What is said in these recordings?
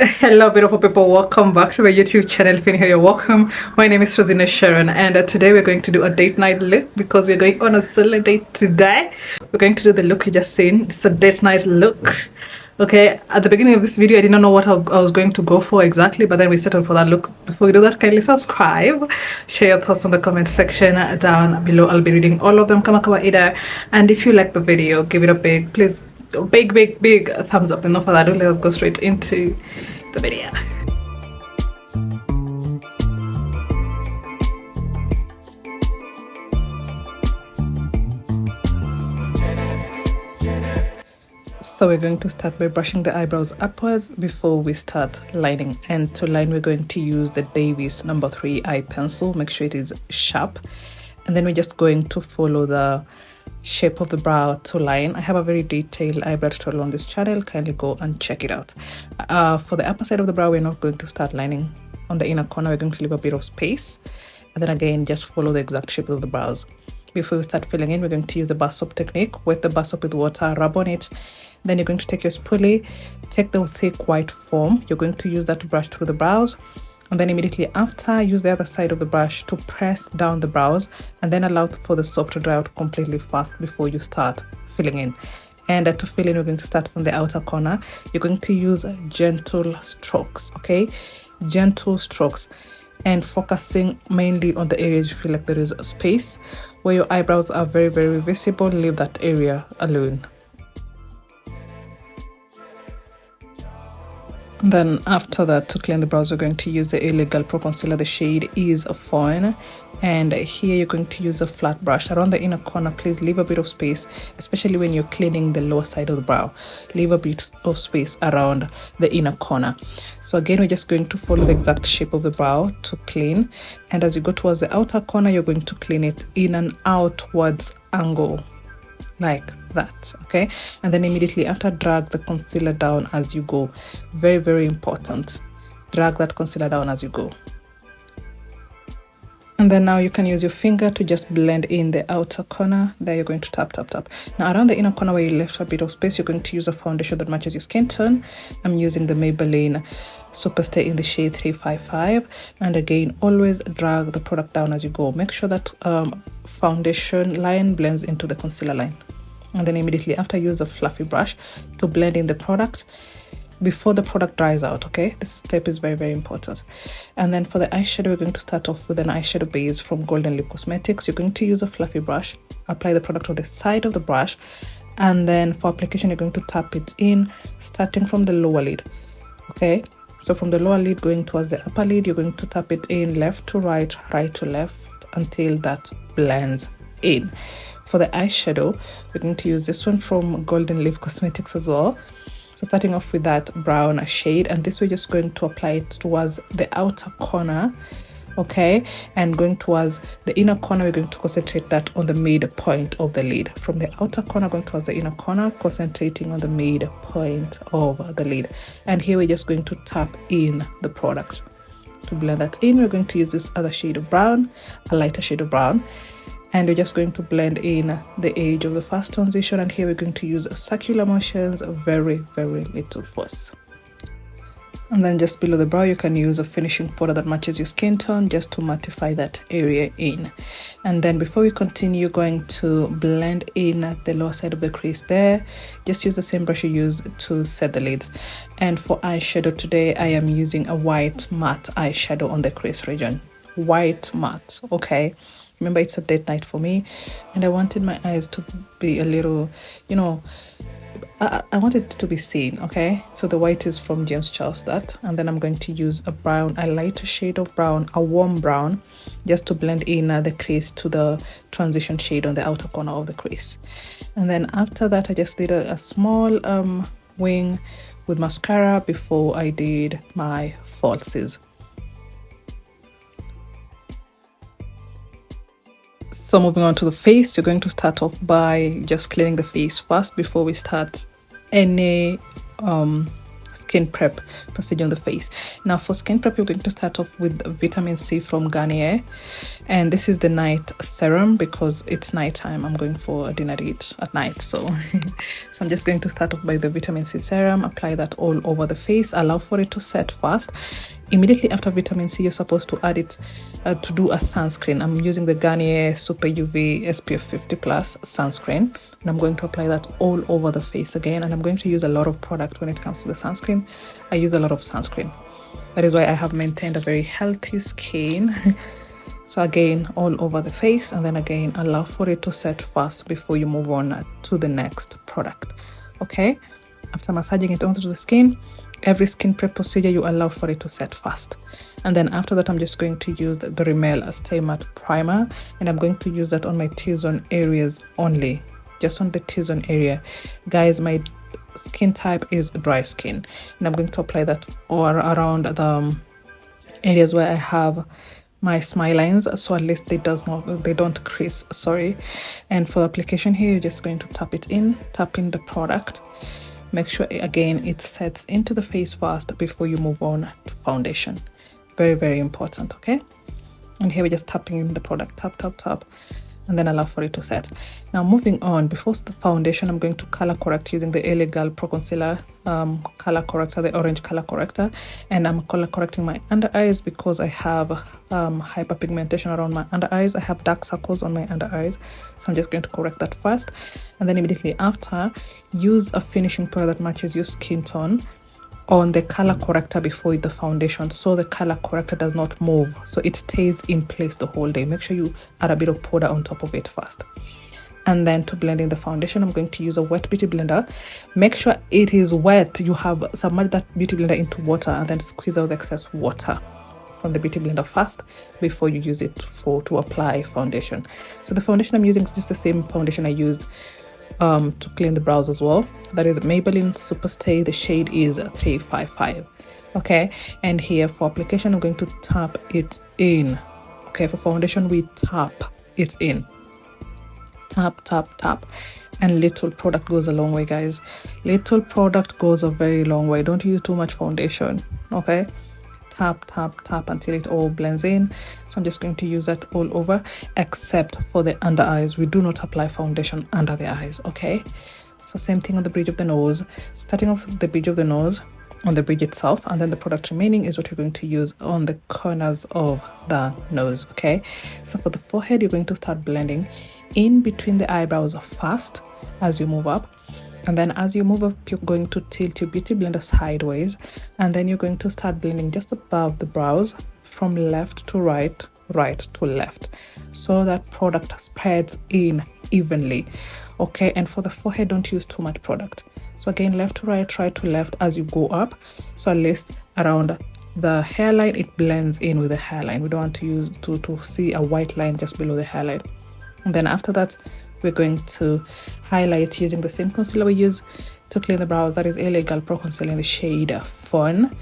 Hello, beautiful people. Welcome back to my YouTube channel. If you're here, you're welcome. My name is Rosina Sharon, and today we're going to do a date night look because we're going on a solo date today. We're going to do the look you just seen. It's a date night look. Okay, at the beginning of this video, I did not know what I was going to go for exactly, but then we settled for that look. Before we do that, kindly subscribe, share your thoughts in the comment section down below. I'll be reading all of them. Kama kawaida. And if you like the video, give it a big thumbs up. Enough of that. Let's go straight into the video. So we're going to start by brushing the eyebrows upwards before we start lining. And to line, we're going to use the Davis number 3 eye pencil. Make sure it is sharp. And then we're just going to follow the shape of the brow to line. I have a very detailed eyebrow tutorial on this channel. Kindly go and check it out. For the upper side of the brow, we're not going to start lining. On the inner corner, we're going to leave a bit of space. And then again, just follow the exact shape of the brows. Before we start filling in, we're going to use the bar soap technique. Wet the bar soap with water, rub on it. Then you're going to take your spoolie, take the thick white foam. You're going to use that to brush through the brows. And then immediately after, use the other side of the brush to press down the brows and then allow for the soap to dry out completely fast before you start filling in. And to fill in, we're going to start from the outer corner. You're going to use gentle strokes, okay? Gentle strokes. And focusing mainly on the areas you feel like there is a space. Where your eyebrows are very, very visible, leave that area alone. Then after that, to clean the brows, we're going to use the Illegal Pro Concealer. The shade is Fawn, and here you're going to use a flat brush around the inner corner. Please leave a bit of space, especially when you're cleaning the lower side of the brow. Leave a bit of space around the inner corner. So again, we're just going to follow the exact shape of the brow to clean, and as you go towards the outer corner, you're going to clean it in an outwards angle like that, okay? And then immediately after, drag the concealer down as you go. Very, very important. Drag that concealer down as you go. And then now you can use your finger to just blend in the outer corner. There you're going to tap. Now around the inner corner where you left a bit of space, you're going to use a foundation that matches your skin tone. I'm using the Maybelline Superstay in the shade 355. And again, always drag the product down as you go. Make sure that foundation line blends into the concealer line. And then immediately after, use a fluffy brush to blend in the product before the product dries out, okay? This step is very, very important. And then for the eyeshadow, we're going to start off with an eyeshadow base from Golden Lip Cosmetics. You're going to use a fluffy brush, apply the product on the side of the brush, and then for application, you're going to tap it in, starting from the lower lid, okay? So from the lower lid going towards the upper lid, you're going to tap it in left to right, right to left, until that blends in. For the eyeshadow, we're going to use this one from Golden Lip Cosmetics as well. So starting off with that brown shade, and this we're just going to apply it towards the outer corner, okay? And going towards the inner corner, we're going to concentrate that on the midpoint of the lid. From the outer corner going towards the inner corner, concentrating on the midpoint of the lid. And here we're just going to tap in the product. To blend that in, we're going to use this other shade of brown, a lighter shade of brown. And we're just going to blend in the edge of the first transition, and here we're going to use circular motions, very, very little force. And then just below the brow, you can use a finishing powder that matches your skin tone just to mattify that area in. And then before we continue, you're going to blend in the lower side of the crease there. Just use the same brush you use to set the lids. And for eyeshadow today, I am using a white matte eyeshadow on the crease region. White matte, okay? Remember, it's a date night for me, and I wanted my eyes to be a little, you know, I wanted it to be seen, okay? So the white is from James Charles that, and then I'm going to use a brown, a lighter shade of brown, a warm brown, just to blend in the crease to the transition shade on the outer corner of the crease. And then after that, I just did a small wing with mascara before I did my falsies. So moving on to the face, you're going to start off by just cleaning the face first before we start any skin prep procedure on the face. Now for skin prep, you're going to start off with vitamin C from Garnier, and this is the night serum because it's nighttime. I'm going for a dinner date at night, so so I'm just going to start off by the vitamin C serum, apply that all over the face, allow for it to set fast. Immediately after vitamin C, you're supposed to add it to do a sunscreen. I'm using the Garnier Super UV SPF 50 plus sunscreen, and I'm going to apply that all over the face again. And I'm going to use a lot of product when it comes to the sunscreen. I use a lot of sunscreen. That is why I have maintained a very healthy skin. So again, all over the face, and then again, allow for it to set fast before you move on to the next product. Okay, after massaging it onto the skin, every skin prep procedure, you allow for it to set fast. And then after that, I'm just going to use the Rimmel Stay Matte Primer, and I'm going to use that on my T-zone areas only, just on the T-zone area. Guys, my skin type is dry skin, and I'm going to apply that all around the areas where I have my smile lines, so at least they don't crease, sorry. And for application here, you're just going to tap in the product. Make sure again it sets into the face fast before you move on to foundation. Very, very important. Okay, and here we're just tapping in the product, tap, and then allow for it to set. Now moving on, before the foundation, I'm going to color correct using the LA Girl Pro Concealer color corrector, the orange color corrector, and I'm color correcting my under eyes because I have hyperpigmentation around my under eyes. I have dark circles on my under eyes, so I'm just going to correct that first, and then immediately after, use a finishing powder that matches your skin tone on the color corrector before the foundation, so the color corrector does not move, so it stays in place the whole day. Make sure you add a bit of powder on top of it first. And then to blend in the foundation, I'm going to use a wet beauty blender. Make sure it is wet. You have submerged that beauty blender into water and then squeeze out the excess water from the beauty blender first before you use it to apply foundation. So the foundation I'm using is just the same foundation I used to clean the brows as well. That is Maybelline Super Stay. The shade is 355. Okay, and here for application, I'm going to tap it in. Okay, for foundation, we tap it in. Tap, and little product goes a long way, guys. Little product goes a very long way. Don't use too much foundation. Okay, tap until it all blends in. So I'm just going to use that all over, except for the under eyes. We do not apply foundation under the eyes. Okay, so same thing on the bridge of the nose, starting off with the bridge of the nose, on the bridge itself, and then the product remaining is what you're going to use on the corners of the nose. Okay, so for the forehead, you're going to start blending in between the eyebrows first as you move up, and then as you move up, you're going to tilt your beauty blender sideways, and then you're going to start blending just above the brows from left to right, right to left, so that product spreads in evenly. Okay, and for the forehead, don't use too much product. So again, left to right, right to left as you go up, so at least around the hairline it blends in with the hairline. We don't want to use to see a white line just below the hairline. And then after that, we're going to highlight using the same concealer we use to clean the brows. That is LA Girl Pro Concealer in the shade Fun.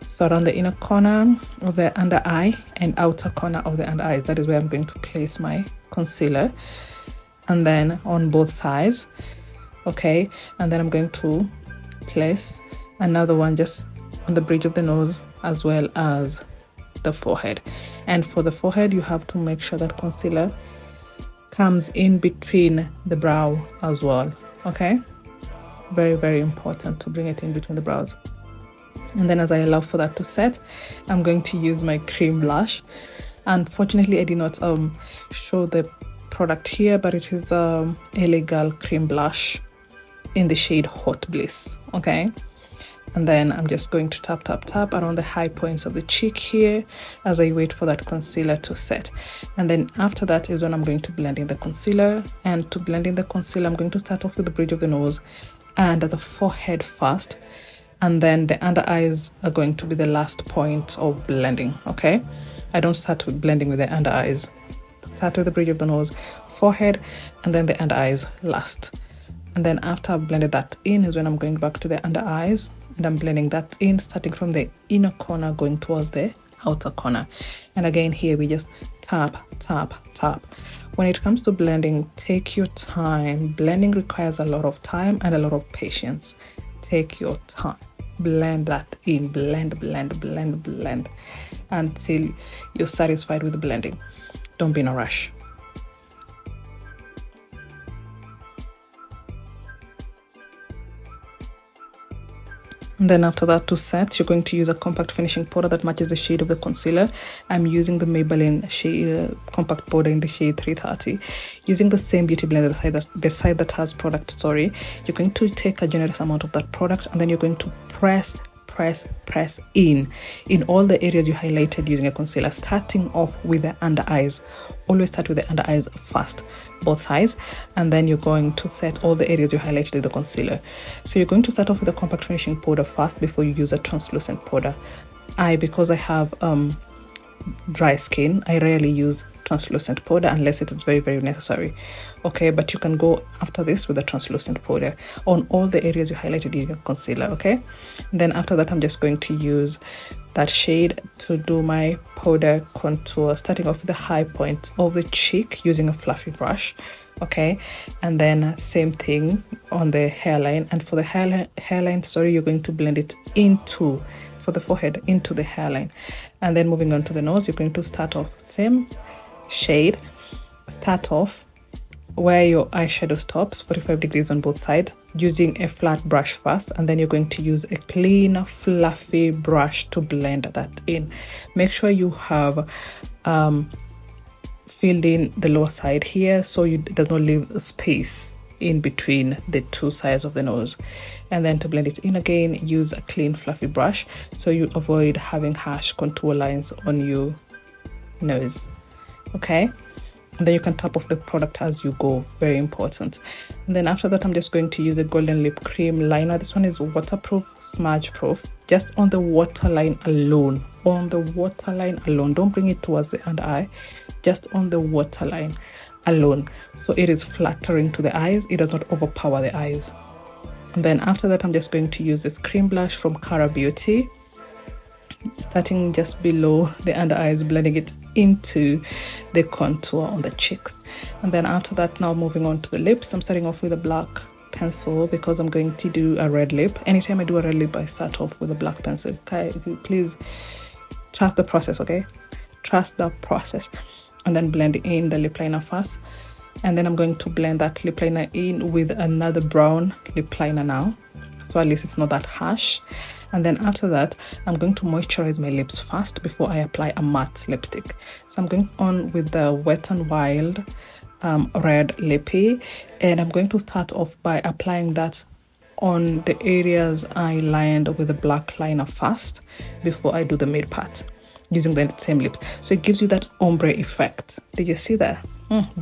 So around the inner corner of the under eye and outer corner of the under eyes, that is where I'm going to place my concealer. And then on both sides. Okay, and then I'm going to place another one just on the bridge of the nose as well as the forehead. And for the forehead, you have to make sure that concealer comes in between the brow as well. Okay, very, very important to bring it in between the brows. And then as I allow for that to set, I'm going to use my cream blush. Unfortunately, I did not show the product here, but it is LA Girl cream blush in the shade Hot Bliss. Okay, and then I'm just going to tap around the high points of the cheek here as I wait for that concealer to set. And then after that is when I'm going to blend in the concealer. And to blend in the concealer, I'm going to start off with the bridge of the nose and the forehead first, and then the under eyes are going to be the last point of blending. Okay, I don't start with blending with the under eyes. Start with the bridge of the nose, forehead, and then the under eyes last. And then after I've blended that in is when I'm going back to the under eyes, and I'm blending that in, starting from the inner corner going towards the outer corner. And again, here we just tap. When it comes to blending, take your time. Blending requires a lot of time and a lot of patience. Take your time. blend that in, blend until you're satisfied with the blending. Don't be in a rush. And then after that, to set, you're going to use a compact finishing powder that matches the shade of the concealer. I'm using the Maybelline shade compact powder in the shade 330. Using the same beauty blender, the side that has product story, you're going to take a generous amount of that product, and then you're going to press in all the areas you highlighted using a concealer, starting off with the under eyes. Always start with the under eyes first, both sides, and then you're going to set all the areas you highlighted with the concealer. So you're going to start off with a compact finishing powder first before you use a translucent powder. Because I have dry skin, I rarely use translucent powder unless it is very necessary. Okay, but you can go after this with a translucent powder on all the areas you highlighted using concealer. Okay, and then after that, I'm just going to use that shade to do my powder contour, starting off with the high point of the cheek using a fluffy brush. Okay, and then same thing on the hairline, and for the hairline, sorry, you're going to blend it into, for the forehead, into the hairline. And then moving on to the nose, you're going to start off same shade, start off where your eyeshadow stops, 45 degrees on both sides, using a flat brush first, and then you're going to use a clean fluffy brush to blend that in. Make sure you have filled in the lower side here so it does not leave space in between the two sides of the nose. And then to blend it in again, use a clean fluffy brush so you avoid having harsh contour lines on your nose. Okay, and then you can tap off the product as you go, very important. And then after that, I'm just going to use a golden lip cream liner. This one is waterproof, smudge proof, just on the waterline alone. On the waterline alone, don't bring it towards the under eye, just on the waterline alone, so it is flattering to the eyes, it does not overpower the eyes. And then after that, I'm just going to use this cream blush from Cara Beauty, starting just below the under eyes, blending it into the contour on the cheeks. And then after that, now moving on to the lips, I'm starting off with a black pencil because I'm going to do a red lip. Anytime I do a red lip, I start off with a black pencil. Okay, please trust the process. Okay, trust the process. And then blend in the lip liner first, and then I'm going to blend that lip liner in with another brown lip liner now, so at least it's not that harsh. And then after that, I'm going to moisturize my lips first before I apply a matte lipstick. So I'm going on with the Wet n Wild red lippy, and I'm going to start off by applying that on the areas I lined with a black liner first before I do the mid part, using the same lips, so it gives you that ombre effect. Did you see that?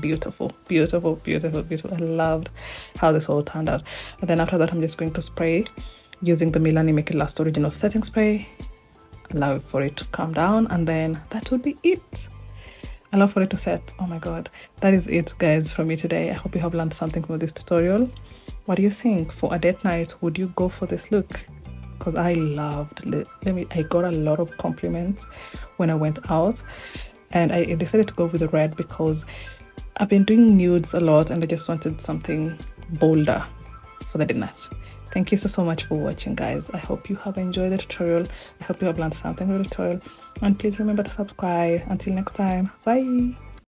Beautiful. I loved how this all turned out. And then after that, I'm just going to spray using the Milani Make It Last Original Setting Spray. Allow for it to calm down, and then that would be it. Allow for it to set. Oh my god, that is it, guys, from me today. I hope you have learned something from this tutorial. What do you think? For a date night, would you go for this look? Because I loved it. I got a lot of compliments when I went out, and I decided to go with the red because I've been doing nudes a lot and I just wanted something bolder for the dinners. Thank you so much for watching, guys. I hope you have enjoyed the tutorial. I hope you have learned something from the tutorial, and please remember to subscribe. Until next time, bye.